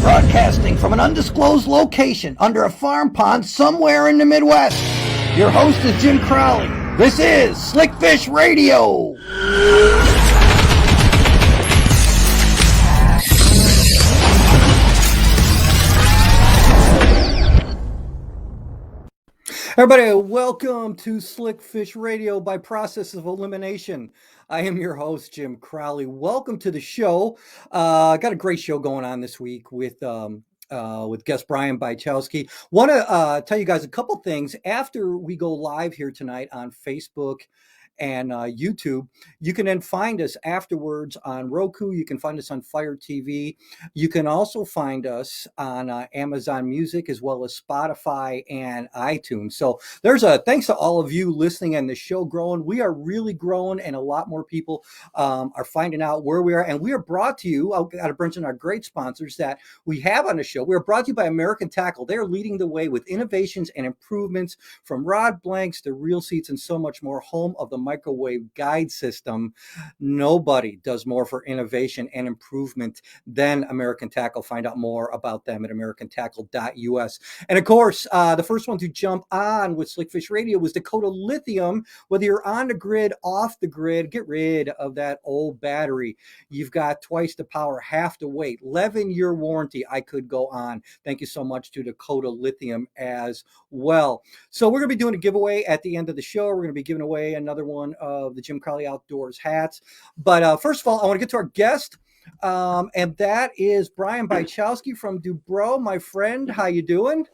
Broadcasting from an undisclosed location under a farm pond somewhere in the Midwest. Your host is Jim Crowley. This is Slickfish Radio. Everybody, welcome to Slickfish Radio by process of elimination. I am your host, Jim Crowley. Welcome to the show. Got a great show going on this week with guest Brian Bychowski. Want to tell you guys a couple things after we go live here tonight on Facebook and YouTube. You can then find us afterwards on Roku. You can find us on Fire TV. You can also find us on Amazon Music as well as Spotify and iTunes. So there's thanks to all of you listening and the show growing. We are really growing, and a lot more people are finding out where we are. And we are brought to you, I've got to mention our great sponsors that we have on the show. We are brought to you by American Tackle. They are leading the way with innovations and improvements from rod blanks to reel seats and so much more. Home of the microwave guide system. Nobody does more for innovation and improvement than American Tackle. Find out more about them at americantackle.us. And of course, the first one to jump on with Slickfish Radio was Dakota Lithium. Whether you're on the grid, off the grid, get rid of that old battery. You've got twice the power, half the weight, 11-year warranty. I could go on. Thank you so much to Dakota Lithium as well. So we're going to be doing a giveaway at the end of the show. We're going to be giving away another one of the Jim Crowley Outdoors hats. But first of all, I want to get to our guest, and that is Brian Bychowski from Dubrow. My friend, how you doing?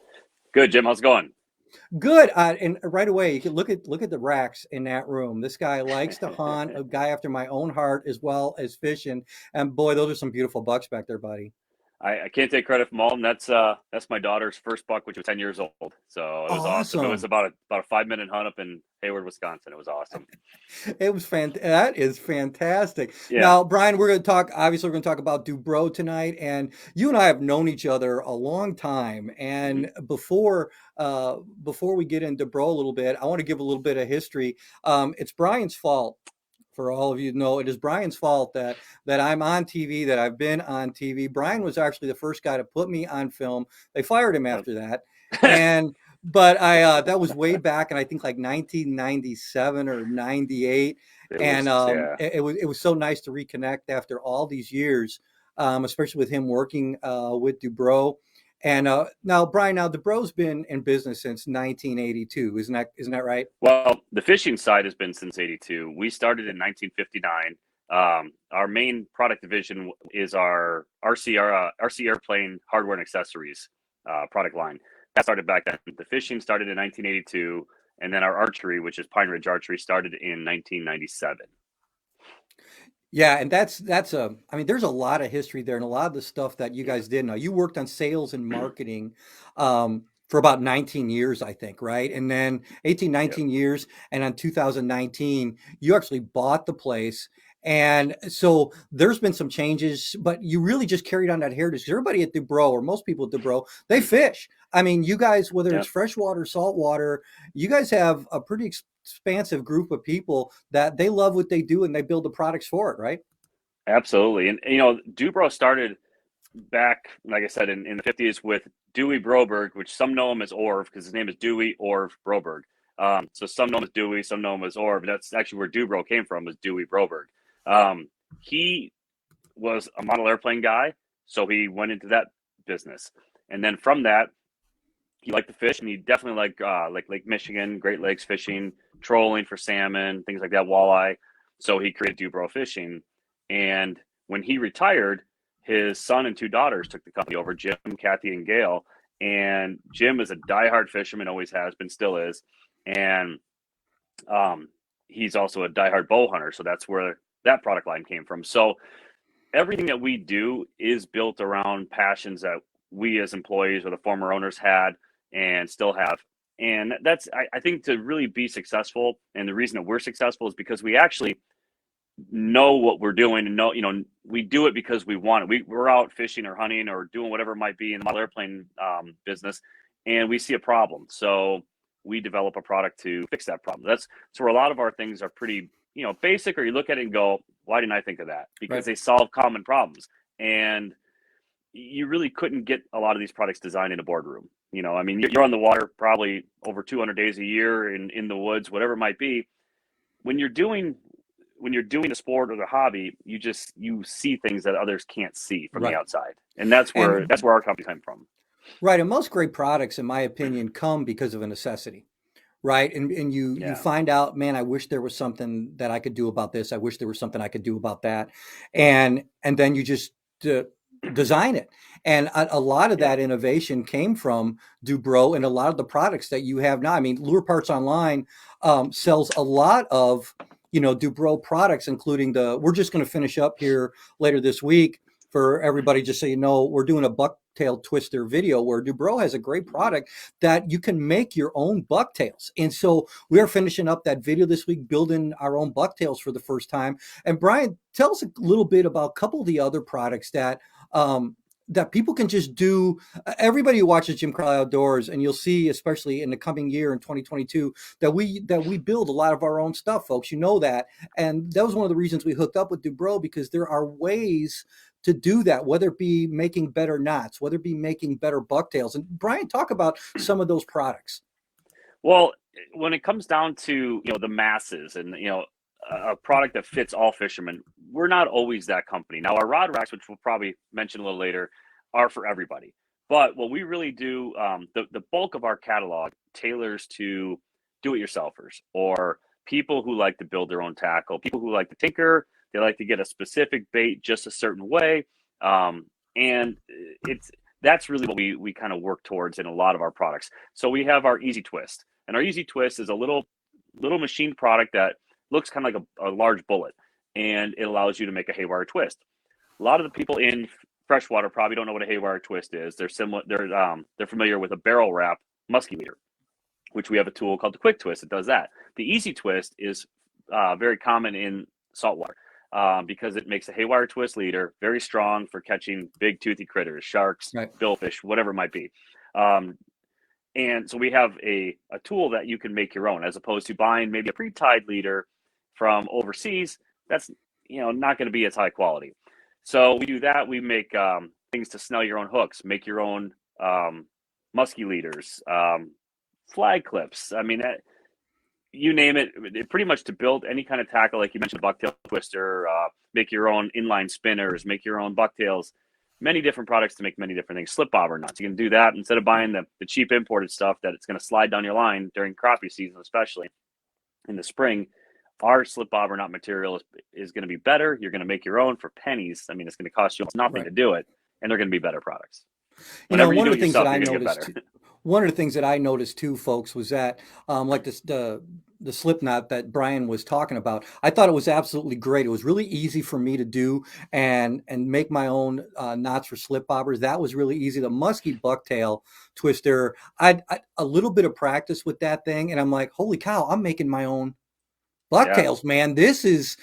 Good, Jim. How's it going? Good. And right away, you can look at the racks in that room. This guy likes to hunt, a guy after my own heart, as well as fishing. And boy, those are some beautiful bucks back there, buddy. I can't take credit from all, and that's my daughter's first buck, which was 10 years old. So it was awesome. It was about a 5-minute hunt up in Hayward, Wisconsin. It was awesome. It was that is fantastic. Yeah. Now, Brian, we're going to talk about Dubrow tonight, and you and I have known each other a long time. And before we get into Dubrow a little bit, I want to give a little bit of history. It's Brian's fault. For all of you to know, it is Brian's fault that I'm on TV, that I've been on TV. Brian was actually the first guy to put me on film. They fired him after that. But that was way back in, I think, like 1997 or 98. It was so nice to reconnect after all these years, especially with him working with Dubrow. And now, Brian, Dubrow's been in business since 1982. Isn't that right? Well, the fishing side has been since 82. We started in 1959. Our main product division is our RC airplane hardware and accessories product line. That started back then. The fishing started in 1982, and then our archery, which is Pine Ridge Archery, started in 1997. Yeah, and there's a lot of history there, and a lot of the stuff that you guys did. Now, you worked on sales and marketing for about 19 years, I think, right? And then 19 years, and on 2019, you actually bought the place. And so there's been some changes, but you really just carried on that heritage. Everybody at Dubrow, or most people at Dubrow, they fish. I mean, you guys, whether it's freshwater, saltwater, you guys have a pretty expansive group of people that they love what they do and they build the products for it, right? Absolutely. And, Dubrow started back, like I said, in the 50s with Dewey Broberg, which some know him as Orv because his name is Dewey Orv Broberg. So some know him as Dewey, some know him as Orv. That's actually where Dubrow came from, was Dewey Broberg. He was a model airplane guy, so he went into that business. And then from that, he liked to fish, and he definitely liked Lake Michigan, Great Lakes fishing, trolling for salmon, things like that, walleye. So he created Dubrow Fishing. And when he retired, his son and 2 daughters took the company over, Jim, Kathy, and Gail. And Jim is a diehard fisherman, always has been, still is. And he's also a diehard bow hunter. So that's where that product line came from. So everything that we do is built around passions that we as employees or the former owners had and still have. And that's, I think, to really be successful, and the reason that we're successful is because we actually know what we're doing, and we do it because we want it. We're out fishing or hunting or doing whatever it might be in the model airplane business, and we see a problem. So we develop a product to fix that problem. That's where a lot of our things are pretty, basic, or you look at it and go, why didn't I think of that? Because they solve common problems. And you really couldn't get a lot of these products designed in a boardroom. I mean, you're on the water probably over 200 days a year in the woods, whatever it might be. When you're doing the sport or the hobby, you see things that others can't see from the Right. outside, and that's where And our company came from. right, and most great products, in my opinion, come because of a necessity. Right. And you Yeah, find out, man, I wish there was something that I could do about this. I wish there was something I could do about that. And then you just design it. And a lot of yeah, that innovation came from Dubrow and a lot of the products that you have now. I mean, Lure Parts Online sells a lot of, Dubrow products, including we're just going to finish up here later this week for everybody, just so you know, we're doing a bucktail twister video where Dubrow has a great product that you can make your own bucktails. And so we are finishing up that video this week, building our own bucktails for the first time. And Brian, tell us a little bit about a couple of the other products that people can just do. Everybody who watches Jim Crowley Outdoors, and you'll see, especially in the coming year in 2022, that we build a lot of our own stuff, folks. You know that. And that was one of the reasons we hooked up with Dubrow, because there are ways to do that, whether it be making better knots, whether it be making better bucktails. And Brian, talk about some of those products. Well, when it comes down to the masses and a product that fits all fishermen, we're not always that company. Now, our rod racks, which we'll probably mention a little later, are for everybody. But what we really do, the bulk of our catalog tailors to do-it-yourselfers or people who like to build their own tackle, people who like to tinker. They like to get a specific bait just a certain way, and that's really what we kind of work towards in a lot of our products. So we have our Easy Twist, and our Easy Twist is a little machined product that looks kind of like a large bullet, and it allows you to make a haywire twist. A lot of the people in freshwater probably don't know what a haywire twist is. They're similar. They're familiar with a barrel wrap musky leader, which we have a tool called the Quick Twist that does that. The Easy Twist is very common in saltwater because it makes a haywire twist leader very strong for catching big toothy critters, sharks, Right. billfish, whatever it might be. And so we have a tool that you can make your own, as opposed to buying maybe a pre-tied leader from overseas. That's not going to be as high quality. So we do that. We make things to snell your own hooks, make your own musky leaders, flag clips. I mean, you name it, pretty much to build any kind of tackle, like you mentioned, bucktail twister, make your own inline spinners, make your own bucktails, many different products to make many different things. Slip bobber knots. You can do that instead of buying the cheap imported stuff that it's going to slide down your line during crappie season, especially in the spring. Our slip bobber knot material is going to be better. You're going to make your own for pennies. I mean, it's going to cost you almost nothing to do it, and they're going to be better products. Whenever you do it yourself, you're going to get better. One of the things that I noticed too, folks, was that like the slip knot that Brian was talking about, I thought it was absolutely great. It was really easy for me to do and make my own knots for slip bobbers. That was really easy. The musky bucktail twister, I a little bit of practice with that thing, and I'm like, holy cow, I'm making my own bucktails, man. This is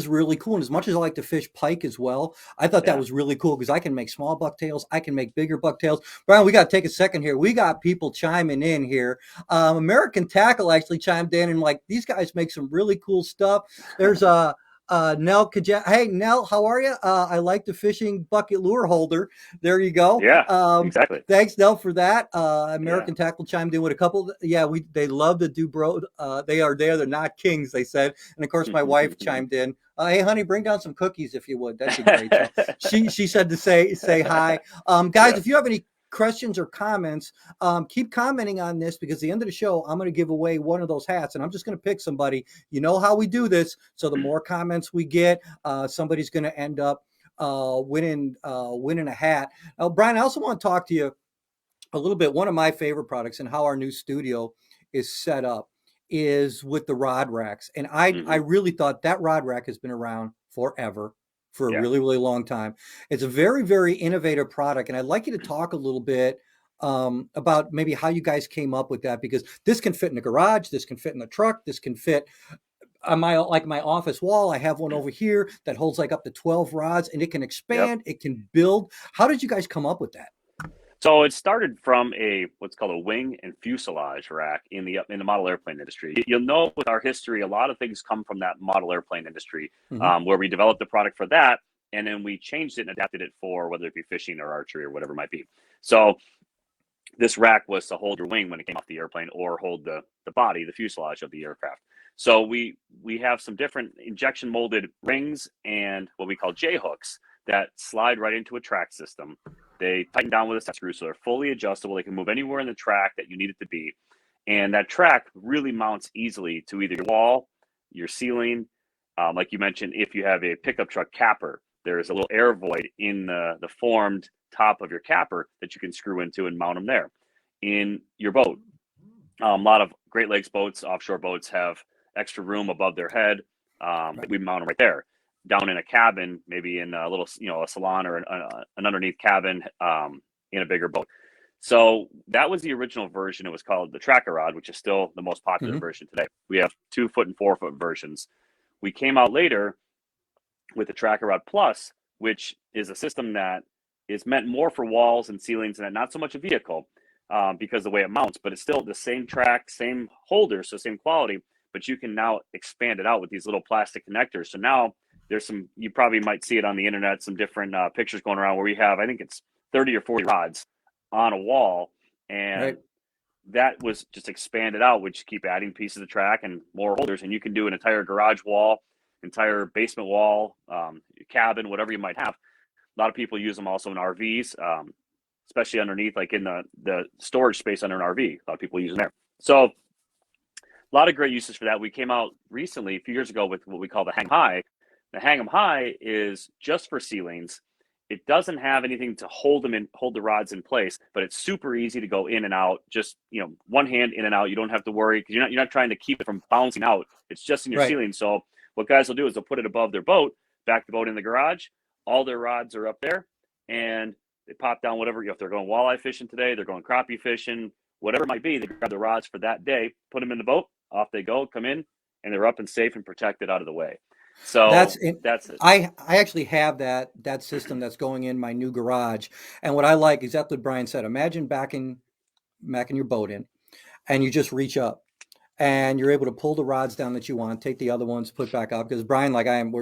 really cool. And as much as I like to fish pike as well, I thought that was really cool because I can make small bucktails, I can make bigger bucktails. Brian, we got to take a second here. We got people chiming in here. American Tackle actually chimed in and like, these guys make some really cool stuff. There's Nell Kaja. Hey Nell, how are you? I like the fishing bucket lure holder. There you go. Yeah, exactly. Thanks, Nell, for that. American Tackle chimed in with a couple. They love the Dubrow. They're not kings, they said. And of course, my wife chimed in. Hey, honey, bring down some cookies if you would. That'd be great. So she said to say hi. Guys, if you have any questions or comments, keep commenting on this, because at the end of the show, I'm going to give away one of those hats, and I'm just going to pick somebody. You know how we do this. So the more comments we get, somebody's going to end up winning a hat. Brian, I also want to talk to you a little bit. One of my favorite products and how our new studio is set up is with the rod racks. And I really thought that rod rack has been around forever, for a really, really long time. It's a very, very innovative product. And I'd like you to talk a little bit about maybe how you guys came up with that, because this can fit in the garage, this can fit in the truck, this can fit on my office wall. I have one over here that holds like up to 12 rods, and it can expand, it can build. How did you guys come up with that? So it started from what's called a wing and fuselage rack in the model airplane industry. You'll know with our history, a lot of things come from that model airplane industry, where we developed a product for that. and then we changed it and adapted it for whether it be fishing or archery or whatever it might be. So this rack was to hold your wing when it came off the airplane, or hold the body, the fuselage of the aircraft. So we have some different injection molded rings and what we call J hooks that slide right into a track system. They tighten down with a set screw, so they're fully adjustable. They can move anywhere in the track that you need it to be. And that track really mounts easily to either your wall, your ceiling. Like you mentioned, if you have a pickup truck capper, there's a little air void in the formed top of your capper that you can screw into and mount them there. In your boat, a lot of Great Lakes boats, offshore boats, have extra room above their head. We mount them right there. Down in a cabin, maybe in a little, a salon or an underneath cabin in a bigger boat. So that was the original version. It was called the Tracker Rod, which is still the most popular version today. We have 2 foot and 4 foot versions. We came out later with the Tracker Rod Plus, which is a system that is meant more for walls and ceilings and not so much a vehicle because the way it mounts, but it's still the same track, same holder, so same quality, but you can now expand it out with these little plastic connectors. So now there's some, you probably might see it on the internet, some different pictures going around where we have, I think it's 30 or 40 rods on a wall, and that was just expanded out, which keep adding pieces of track and more holders, and you can do an entire garage wall, entire basement wall, cabin, whatever you might have. A lot of people use them also in RVs, especially underneath, like in the storage space under an RV. A lot of people use them there. So a lot of great uses for that. We came out recently, a few years ago, with what we call the Hang 'em High. The Hang 'em High is just for ceilings. It doesn't have anything to hold the rods in place, but it's super easy to go in and out. Just, one hand in and out. You don't have to worry because you're not trying to keep it from bouncing out. It's just in your ceiling. So what guys will do is they'll put it above their boat, back the boat in the garage. All their rods are up there, and they pop down whatever. If they're going walleye fishing today, they're going crappie fishing, whatever it might be. They grab the rods for that day, put them in the boat, off they go, come in, and they're up and safe and protected out of the way. So that's it. I actually have that system that's going in my new garage. And what I like is exactly what Brian said. Imagine backing your boat in, and you just reach up and you're able to pull the rods down that you want, take the other ones, put back up. Because Brian, like I am,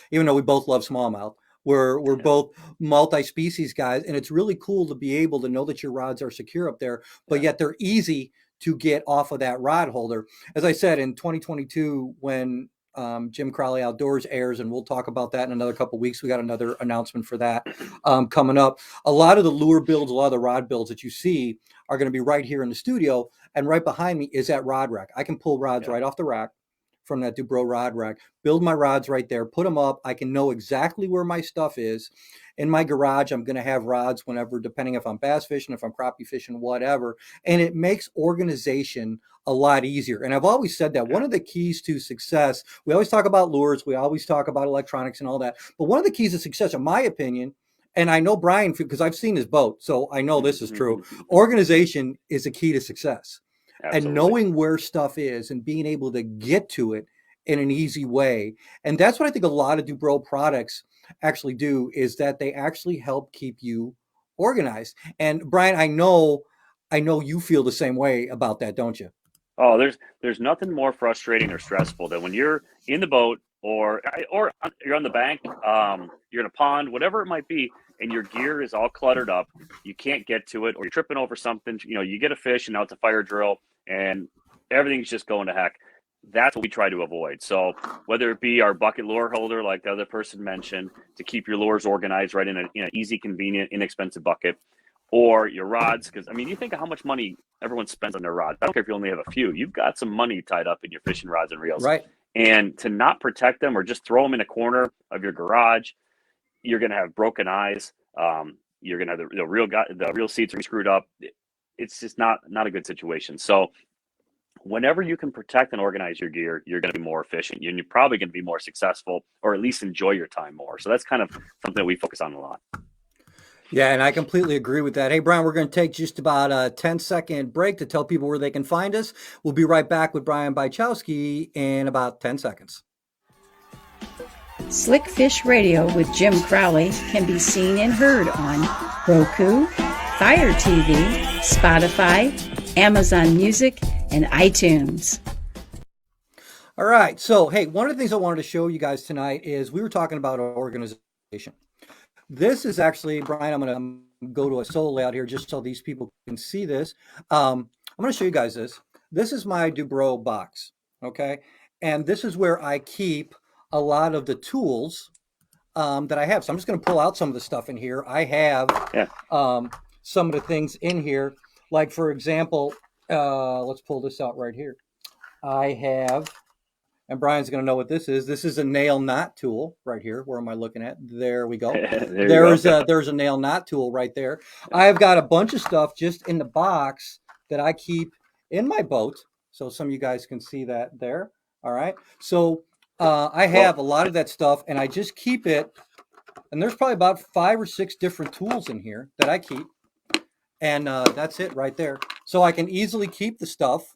even though we both love smallmouth, we're both multi-species guys, and it's really cool to be able to know that your rods are secure up there, but yet they're easy to get off of that rod holder. As I said, in 2022, when Jim Crowley Outdoors airs, and we'll talk about that in another couple of weeks. We got another announcement for that coming up. A lot of the lure builds, a lot of the rod builds that you see are going to be right here in the studio, and right behind me is that rod rack. I can pull rods right off the rack from that Dubrow rod rack, build my rods right there, put them up. I can know exactly where my stuff is. In my garage, I'm going to have rods whenever, depending if I'm bass fishing, if I'm crappie fishing, whatever. And it makes organization a lot easier. And I've always said that one of the keys to success, we always talk about lures, we always talk about electronics and all that, but one of the keys to success, in my opinion, and I know Brian, because I've seen his boat, so I know this is true, organization is a key to success. Absolutely. And knowing where stuff is and being able to get to it in an easy way. And that's what I think a lot of Dubrow products actually do, is that they actually help keep you organized. And Brian, I know you feel the same way about that, don't you? Oh, there's nothing more frustrating or stressful than when you're in the boat or you're on the bank, you're in a pond, whatever it might be, and your gear is all cluttered up. You can't get to it, or you're tripping over something. You get a fish, and now it's a fire drill, and everything's just going to heck. That's what we try to avoid. So whether it be our bucket lure holder, like the other person mentioned, to keep your lures organized right in an easy, convenient, inexpensive bucket, or your rods, because you think of how much money everyone spends on their rods. I don't care if you only have a few. You've got some money tied up in your fishing rods and reels. Right. And to not protect them or just throw them in a corner of your garage, you're going to have broken eyes. You're going to have the real seats are screwed up. It's just not a good situation. So whenever you can protect and organize your gear, you're going to be more efficient, and you're probably going to be more successful, or at least enjoy your time more. So that's kind of something that we focus on a lot. Yeah, and I completely agree with that. Hey, Brian, we're going to take just about a 10-second break to tell people where they can find us. We'll be right back with Brian Bychowski in about 10 seconds. Slick Fish Radio with Jim Crowley can be seen and heard on Roku, Fire TV, Spotify, Amazon Music, and iTunes. All right. So, hey, one of the things I wanted to show you guys tonight is we were talking about organization. This is actually, Brian, I'm going to go to a solo layout here just so these people can see this. I'm going to show you guys this. This is my Dubrow box, okay? And this is where I keep a lot of the tools that I have. So I'm just going to pull out some of the stuff in here. I have some of the things in here. Like, for example, let's pull this out right here. I have, and Brian's going to know what this is. This is a nail knot tool right here. Where am I looking at? There we go. There's a nail knot tool right there. I've got a bunch of stuff just in the box that I keep in my boat. So some of you guys can see that there. All right. So I have a lot of that stuff, and I just keep it. And there's probably about 5 or 6 different tools in here that I keep. And that's it right there. So I can easily keep the stuff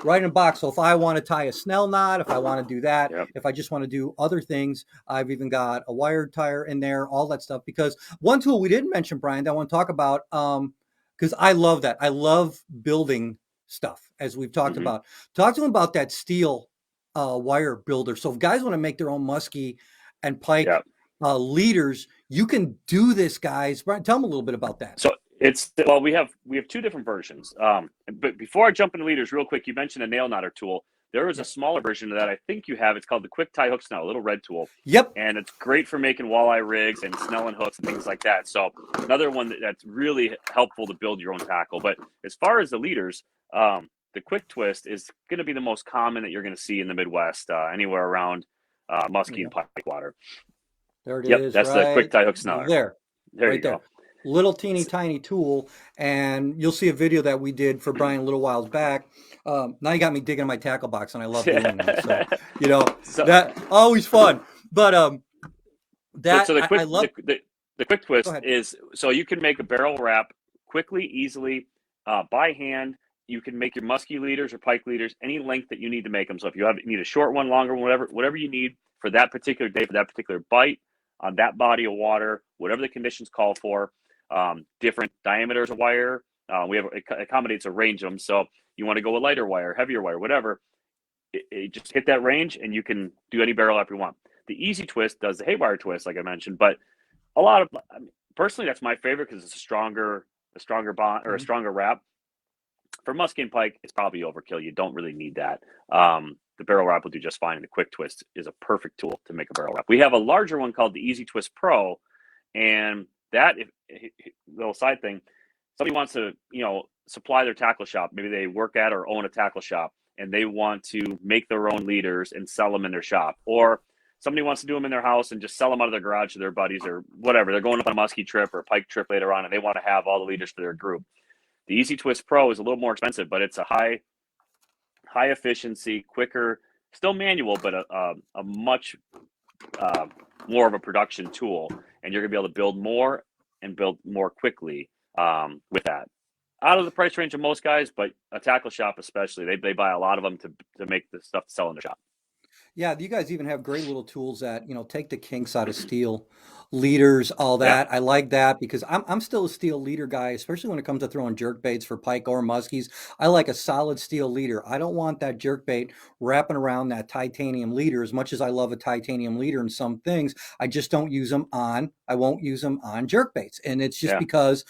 right in a box. So if I want to tie a snell knot, if I want to do that, if I just want to do other things, I've even got a wire tire in there, all that stuff. Because one tool we didn't mention, Brian, that I want to talk about, because I love that. I love building stuff, as we've talked about. Talk to them about that steel wire builder. So if guys want to make their own muskie and pike leaders, you can do this, guys. Brian, tell them a little bit about that. So we have 2 different versions. But before I jump into leaders, real quick, you mentioned a nail knotter tool. There is a smaller version of that I think you have. It's called the Quick Tie Hook Snell, a little red tool. Yep. And it's great for making walleye rigs and snelling hooks and things like that. So another one that's really helpful to build your own tackle. But as far as the leaders, the Quick Twist is going to be the most common that you're going to see in the Midwest, anywhere around muskie and pike water. There it is. That's the Quick Tie Hook Snell. There you go. Little teeny tiny tool, and you'll see a video that we did for Brian a little whiles back. Now you got me digging in my tackle box, and I love doing that. So that always fun. But I love the Quick Twist is so you can make a barrel wrap quickly, easily, by hand. You can make your muskie leaders or pike leaders any length that you need to make them. So if you need a short one, longer one, whatever you need for that particular day, for that particular bite on that body of water, whatever the conditions call for. Different diameters of wire. It accommodates a range of them. So you want to go with lighter wire, heavier wire, whatever. It just hit that range, and you can do any barrel wrap you want. The Easy Twist does the haywire twist, like I mentioned, but personally, that's my favorite because it's a stronger bond or a stronger wrap. For muskie and pike, it's probably overkill. You don't really need that. The barrel wrap will do just fine. And the Quick Twist is a perfect tool to make a barrel wrap. We have a larger one called the Easy Twist Pro, and that little side thing, somebody wants to, supply their tackle shop. Maybe they work at or own a tackle shop, and they want to make their own leaders and sell them in their shop. Or somebody wants to do them in their house and just sell them out of their garage to their buddies or whatever. They're going up on a muskie trip or a pike trip later on, and they want to have all the leaders for their group. The Easy Twist Pro is a little more expensive, but it's a high efficiency, quicker, still manual, but a much more of a production tool, and you're gonna be able to build more and build more quickly with that. Out of the price range of most guys, but a tackle shop especially, they buy a lot of them to make the stuff to sell in their shop. Yeah, you guys even have great little tools that take the kinks out of steel leaders, all that. I like that because I'm still a steel leader guy, especially when it comes to throwing jerk baits for pike or muskies. I like a solid steel leader. I don't want that jerk bait wrapping around that titanium leader. As much as I love a titanium leader in some things, I just don't use them on. I won't use them on jerk baits, and it's just because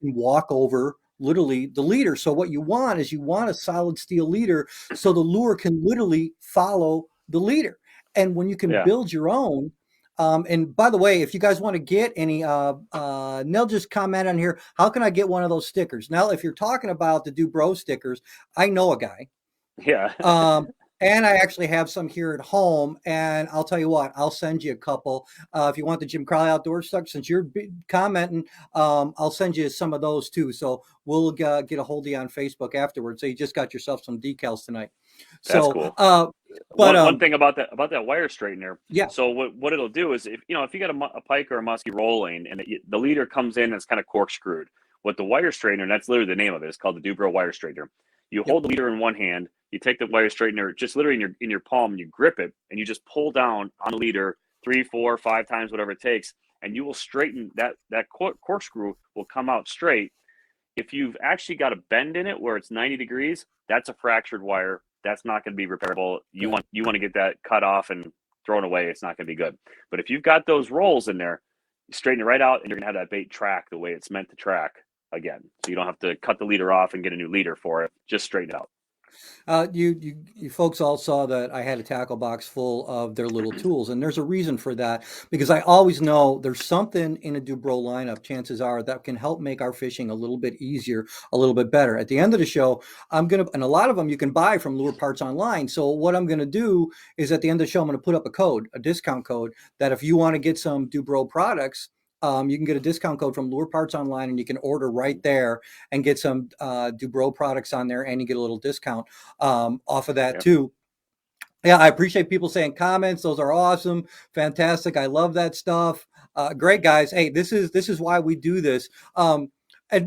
you can walk over literally the leader. So what you want is a solid steel leader so the lure can literally follow the leader. And when you can build your own, and by the way, if you guys want to get any, Nell just comment on here, how can I get one of those stickers? Now, if you're talking about the Dubrow stickers, I know a guy. Yeah. And I actually have some here at home, and I'll tell you what, I'll send you a couple. If you want the Jim Crowley Outdoor stuff, since you're commenting, I'll send you some of those too. So we'll get a hold of you on Facebook afterwards. So you just got yourself some decals tonight. That's cool. But one thing about that wire straightener. Yeah. So what it'll do is if you got a pike or a muskie rolling and the leader comes in and it's kind of corkscrewed, what the wire straightener, and that's literally the name of it, is called the Dubrow wire straightener. You hold the leader in one hand, you take the wire straightener just literally in your palm, and you grip it, and you just pull down on the leader 3, 4, 5 times, whatever it takes, and you will straighten that corkscrew will come out straight. If you've actually got a bend in it where it's 90 degrees, that's a fractured wire. That's not going to be repairable. You want to get that cut off and thrown away. It's not going to be good. But if you've got those rolls in there, straighten it right out, and you're going to have that bait track the way it's meant to track again. So you don't have to cut the leader off and get a new leader for it. Just straighten it out. You folks all saw that I had a tackle box full of their little tools, and there's a reason for that, because I always know there's something in a Dubrow lineup, chances are, that can help make our fishing a little bit easier, a little bit better. At the end of the show, and a lot of them you can buy from Lure Parts Online. So what I'm gonna do is at the end of the show, I'm gonna put up a discount code, that if you want to get some Dubrow products, you can get a discount code from Lure Parts Online, and you can order right there and get some Dubrow products on there, and you get a little discount off of that too. Yeah, I appreciate people saying comments. Those are awesome, fantastic. I love that stuff. Great, guys. Hey, this is why we do this. And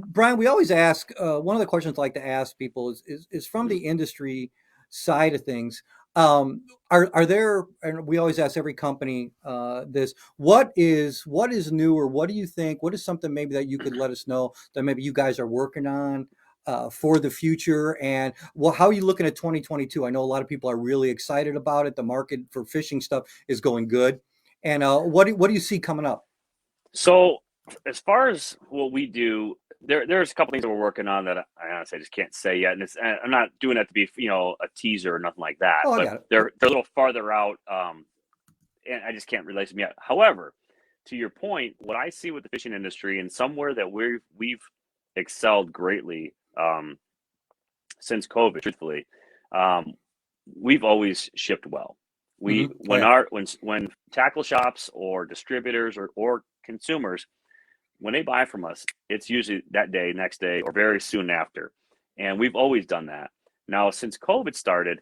Brian, we always ask, one of the questions I like to ask people is from the industry side of things. Are there, and we always ask every company this, what is new, or what do you think? What is something maybe that you could let us know that maybe you guys are working on for the future? And how are you looking at 2022? I know a lot of people are really excited about it. The market for fishing stuff is going good. And what do you see coming up? So as far as what we do, there's a couple things that we're working on that I honestly just can't say yet. And I'm not doing that to be, a teaser or nothing like that. Oh, I but got it. they're a little farther out. And I just can't release them yet. However, to your point, what I see with the fishing industry, and somewhere that we've excelled greatly since COVID, truthfully, we've always shipped well. When tackle shops or distributors or consumers, when they buy from us, it's usually that day, next day, or very soon after. And we've always done that. Now, since COVID started,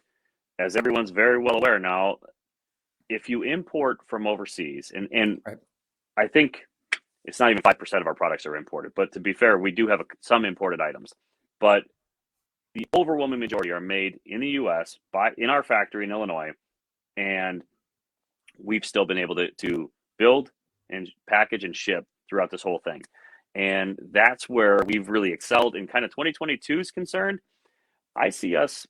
as everyone's very well aware now, if you import from overseas, and Right. I think it's not even 5% of our products are imported, but to be fair, we do have some imported items, but the overwhelming majority are made in the U.S. in our factory in Illinois, and we've still been able to build and package and ship throughout this whole thing. And that's where we've really excelled. In kind of 2022 is concerned, I see us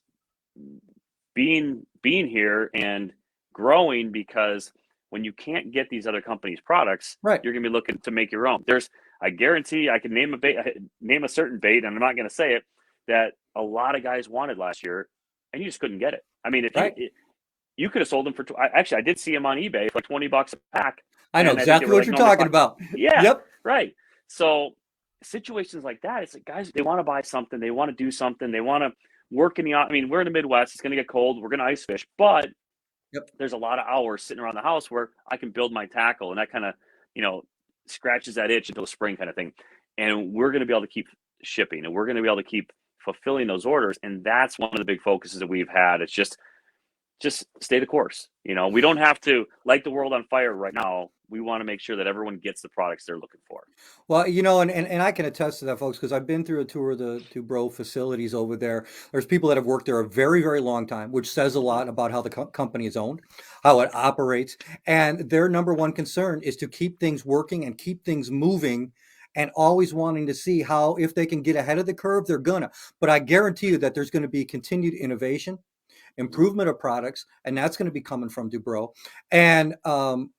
being here and growing, because when you can't get these other companies' products, Right. you're going to be looking to make your own. I guarantee I can name a certain bait, and I'm not going to say it, that a lot of guys wanted last year, and you just couldn't get it. I mean, if you could have sold them for, I did see them on eBay for $20 a pack. I know exactly what you're talking about. Yeah. Yep. Right. So situations like that, it's like guys, they want to buy something, they want to do something, they want to work in we're in the Midwest, it's going to get cold, we're going to ice fish, but there's a lot of hours sitting around the house where I can build my tackle, and that kind of, scratches that itch until spring kind of thing. And we're going to be able to keep shipping, and we're going to be able to keep fulfilling those orders. And that's one of the big focuses that we've had. It's just stay the course. We don't have to light the world on fire right now. We want to make sure that everyone gets the products they're looking for. Well, and I can attest to that, folks, because I've been through a tour of the Dubrow facilities over there. There's people that have worked there a very, very long time, which says a lot about how the company is owned, how it operates. And their number one concern is to keep things working and keep things moving, and always wanting to see how, if they can get ahead of the curve, they're gonna. But I guarantee you that there's going to be continued innovation, improvement of products, and that's going to be coming from Dubrow. And you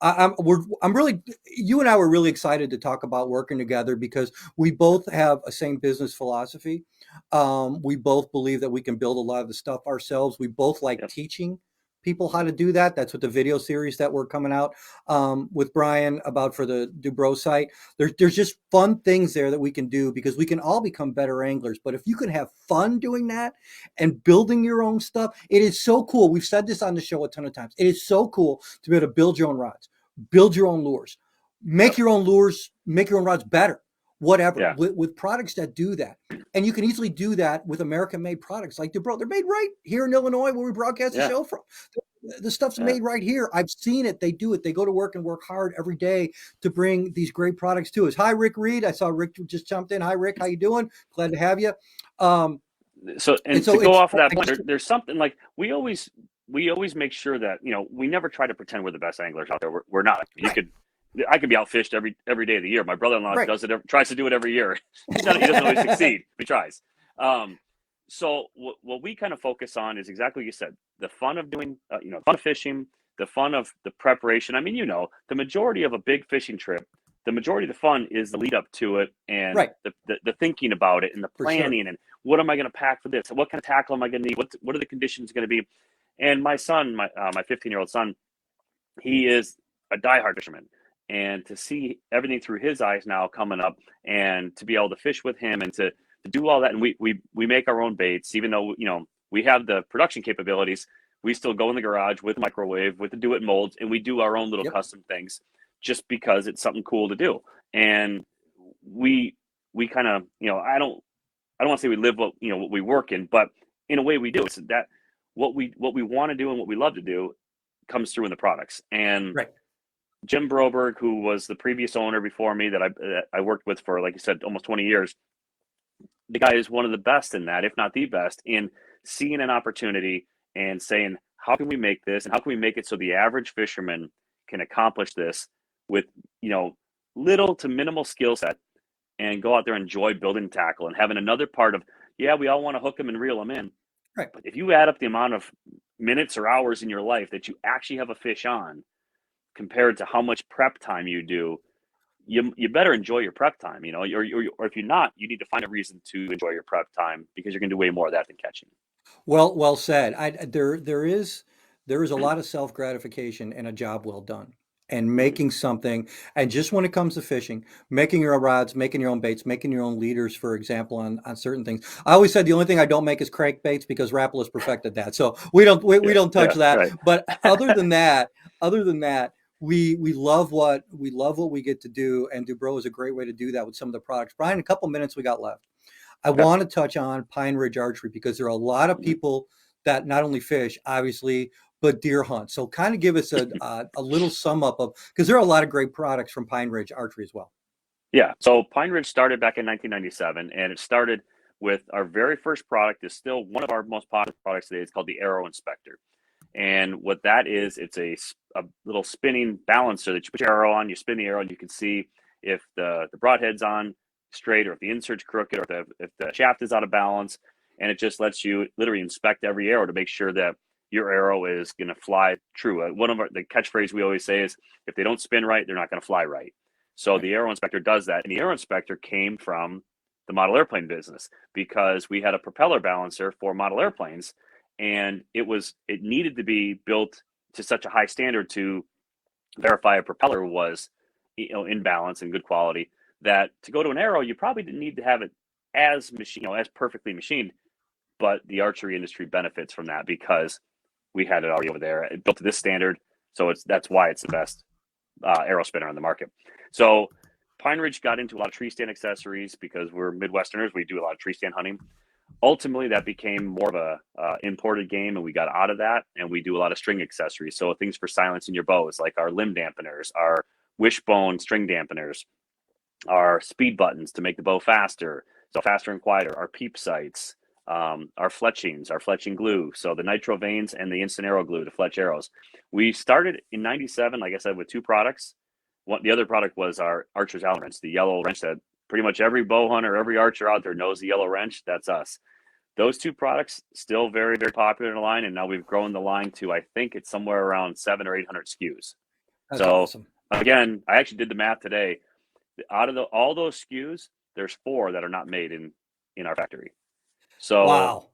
and I were really excited to talk about working together, because we both have a same business philosophy. We both believe that we can build a lot of the stuff ourselves. We both like teaching people how to do that. That's what the video series that we're coming out with Brian about for the Dubrow site. There's just fun things there that we can do, because we can all become better anglers. But if you can have fun doing that and building your own stuff, it is so cool. We've said this on the show a ton of times. It is so cool to be able to build your own rods, build your own lures, make your own lures, make your own rods better, whatever, with products that do that. And you can easily do that with American-made products like Dubrow. They're made right here in Illinois, where we broadcast the show from. The stuff's made right here. I've seen it. They do it. They go to work and work hard every day to bring these great products to us. Hi, Rick Reed. I saw Rick just jumped in. Hi, Rick. How you doing? Glad to have you. So to go off of that point, there's something like we always make sure that we never try to pretend we're the best anglers out there. We're not. I could be outfished every day of the year. My brother-in-law tries to do it every year. He doesn't always succeed. He tries. So what we kind of focus on is exactly what you said: the fun of doing, fun of fishing, the fun of the preparation. I mean, the majority of a big fishing trip the majority of the fun is the lead up to it and Right. the thinking about it and the For sure. planning and what am I going to pack for this? What kind of tackle am I going to need? What are the conditions going to be? And my son, my 15-year-old son, he is a diehard fisherman. And to see everything through his eyes now coming up and to be able to fish with him and to do all that. And we make our own baits, even though, we have the production capabilities. We still go in the garage with microwave, with the do it molds, and we do our own little custom things just because it's something cool to do. And we kind of, I don't want to say we live what we work in, but in a way we do. It's that what we want to do and what we love to do comes through in the products. And Right. Jim Broberg, who was the previous owner before me that I worked with for, like you said, almost 20 years, the guy is one of the best in that, if not the best, in seeing an opportunity and saying, how can we make this? And how can we make it so the average fisherman can accomplish this with, little to minimal skill set and go out there and enjoy building tackle and having another part of, we all want to hook them and reel them in. Right. But if you add up the amount of minutes or hours in your life that you actually have a fish on compared to how much prep time you do, you better enjoy your prep time, or if you're not, you need to find a reason to enjoy your prep time because you're going to do way more of that than catching. Well said. There is a lot of self-gratification in a job well done and making something. And just when it comes to fishing, making your own rods, making your own baits, making your own leaders, for example, on certain things. I always said the only thing I don't make is crankbaits because Rappel has perfected that. So we don't touch that. Right. But other than that, we love what we get to do, and Dubrow is a great way to do that with some of the products. Brian, a couple minutes we got left. I want to touch on Pine Ridge Archery because there are a lot of people that not only fish, obviously, but deer hunt. So kind of give us a little sum up of, because there are a lot of great products from Pine Ridge Archery as well. Yeah. So Pine Ridge started back in 1997, and it started with our very first product is still one of our most popular products today. It's called the Aero Inspector. And what that is, it's a little spinning balancer that you put your arrow on, you spin the arrow, and you can see if the broadhead's on straight or if the insert's crooked or if the shaft is out of balance. And it just lets you literally inspect every arrow to make sure that your arrow is going to fly true. One of the catchphrase we always say is, if they don't spin right, they're not going to fly right. So the Aero Inspector does that. And the Aero Inspector came from the model airplane business because we had a propeller balancer for model airplanes. And it needed to be built to such a high standard to verify a propeller was, in balance and good quality, that to go to an arrow, you probably didn't need to have it as as perfectly machined. But the archery industry benefits from that because we had it already over there. It built to this standard. So that's why it's the best arrow spinner on the market. So Pine Ridge got into a lot of tree stand accessories because we're Midwesterners. We do a lot of tree stand hunting. Ultimately, that became more of a imported game, and we got out of that, and we do a lot of string accessories. So things for silencing your bows, like our limb dampeners, our wishbone string dampeners, our speed buttons to make the bow faster, so faster and quieter, our peep sights, our fletching glue, so the nitro vanes and the instant arrow glue to fletch arrows. We started in 97, like I said, with two products. The other product was our Archer's Allen wrench, the yellow wrench that pretty much every bow hunter, every archer out there knows the yellow wrench. That's us. Those two products still very, very popular in the line, and now we've grown the line to, I think it's somewhere around 700 or 800 SKUs. That's awesome. Again, I actually did the math today. Out of all those SKUs, there's 4 that are not made in our factory. So wow.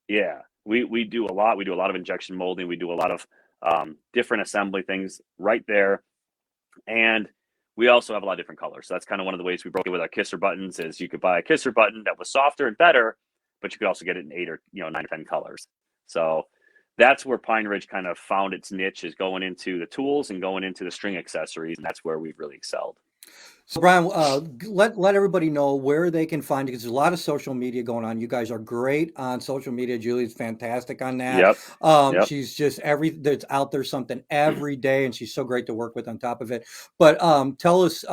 Yeah, we do a lot. We do a lot of injection molding. We do a lot of different assembly things right there, and we also have a lot of different colors. So that's kind of one of the ways we broke it with our kisser buttons. Is you could buy a kisser button that was softer and better, but you could also get it in 8 or 9 or 10 colors. So that's where Pine Ridge kind of found its niche, is going into the tools and going into the string accessories, and that's where we've really excelled. So Brian, let everybody know where they can find you, because there's a lot of social media going on. You guys are great on social media. Julie's fantastic on that. Yep. She's just there's out there something every day, and she's so great to work with on top of it. But tell us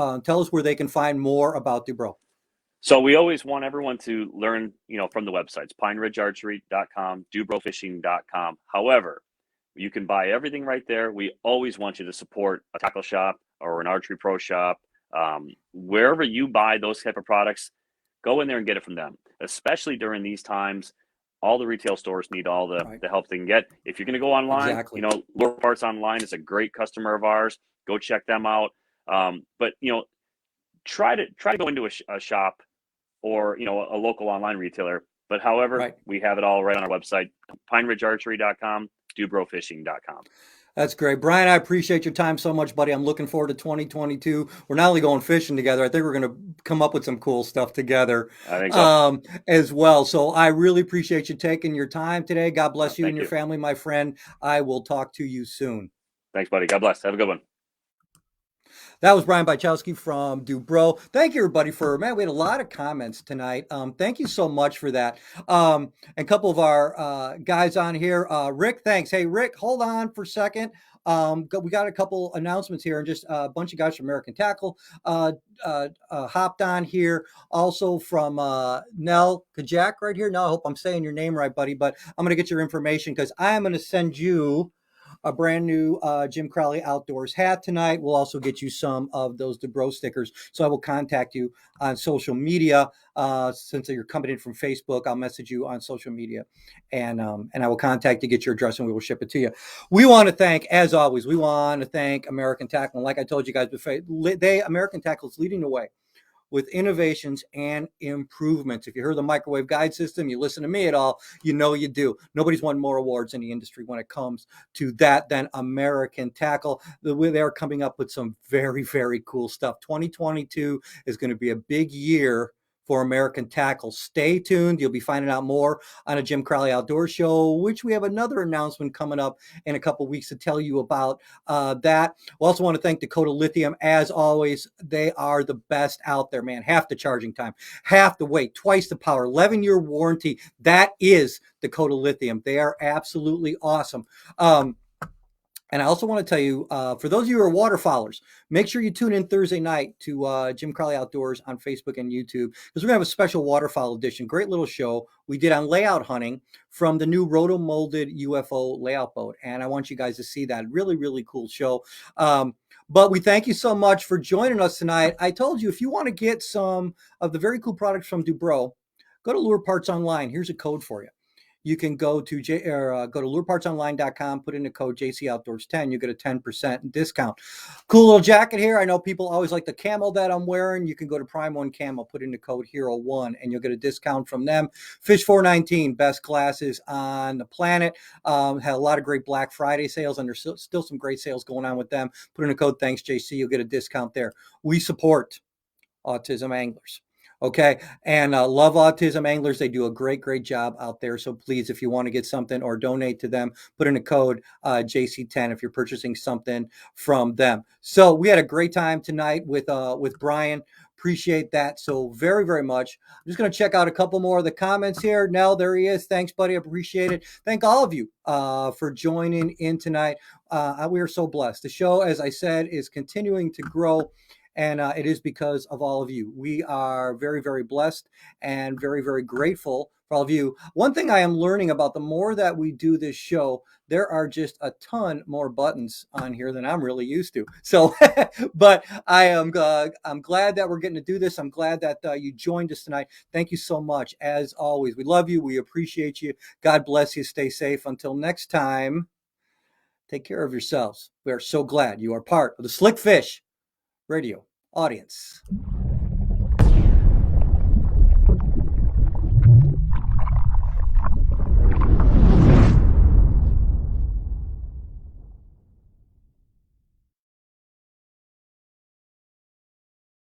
where they can find more about Dubrow. So we always want everyone to learn, from the websites, pineridgearchery.com, dubrowfishing.com. However, you can buy everything right there. We always want you to support a tackle shop or an archery pro shop. Wherever you buy those type of products, go in there and get it from them, especially during these times. All the retail stores need all the help they can get. If you're going to go online, Exactly. Lure Parts Online is a great customer of ours. Go check them out. But try to go into a shop or a local online retailer. But however, we have it all right on our website, pineridgearchery.com, dubrowfishing.com. That's great. Brian, I appreciate your time so much, buddy. I'm looking forward to 2022. We're not only going fishing together, I think we're going to come up with some cool stuff together I think so. As well. So I really appreciate you taking your time today. God bless you and your you. family, my friend. I will talk to you soon. Thanks, buddy. God bless. Have a good one. That was Brian Bychowski from Dubrow. Thank you, everybody, we had a lot of comments tonight. Thank you so much for that. And a couple of our guys on here. Rick, thanks. Hey, Rick, hold on for a second. We got a couple announcements here, and just a bunch of guys from American Tackle hopped on here. Also from Nell Kajak right here. Now, I hope I'm saying your name right, buddy, but I'm going to get your information because I am going to send you a brand new Jim Crowley Outdoors hat tonight. We'll also get you some of those Dubrow stickers. So I will contact you on social media. Since you're coming in from Facebook, I'll message you on social media, and I will contact you, get your address, and we will ship it to you. We want to thank, as always, American Tackle. And like I told you guys before, American Tackle is leading the way with innovations and improvements. If you heard the microwave guide system, you listen to me at all, you know you do. Nobody's won more awards in the industry when it comes to that than American Tackle. They're coming up with some very, very cool stuff. 2022 is going to be a big year for American Tackle. Stay tuned. You'll be finding out more on a Jim Crowley Outdoors show, which we have another announcement coming up in a couple weeks to tell you about that. We also want to thank Dakota Lithium. As always, they are the best out there, man. Half the charging time, half the weight, twice the power, 11-year warranty. That is Dakota Lithium. They are absolutely awesome. And I also want to tell you, for those of you who are waterfowlers, make sure you tune in Thursday night to Jim Crowley Outdoors on Facebook and YouTube, because we're going to have a special waterfowl edition. Great little show we did on layout hunting from the new roto-molded UFO layout boat. And I want you guys to see that. Really, really cool show. But we thank you so much for joining us tonight. I told you, if you want to get some of the very cool products from Dubrow, go to Lure Parts Online. Here's a code for you. You can go to lurepartsonline.com, put in the code JCOutdoors10. You get a 10% discount. Cool little jacket here. I know people always like the camo that I'm wearing. You can go to Prime One Camo, put in the code Hero1, and you'll get a discount from them. Fish 419, best glasses on the planet. Had a lot of great Black Friday sales, and there's still some great sales going on with them. Put in the code Thanks JC. You'll get a discount there. We support autism anglers. Okay. And love Autism Anglers. They do a great, great job out there. So please, if you want to get something or donate to them, put in a code JC10 if you're purchasing something from them. So we had a great time tonight with Brian. Appreciate that so very, very much. I'm just going to check out a couple more of the comments here. Nell, there he is. Thanks, buddy. I appreciate it. Thank all of you for joining in tonight. We are so blessed. The show, as I said, is continuing to grow. And it is because of all of you. We are very, very blessed and very, very grateful for all of you. One thing I am learning about, the more that we do this show, there are just a ton more buttons on here than I'm really used to. So, but I'm glad that we're getting to do this. I'm glad that you joined us tonight. Thank you so much. As always, we love you. We appreciate you. God bless you. Stay safe. Until next time, take care of yourselves. We are so glad you are part of the Slick Fish Radio audience.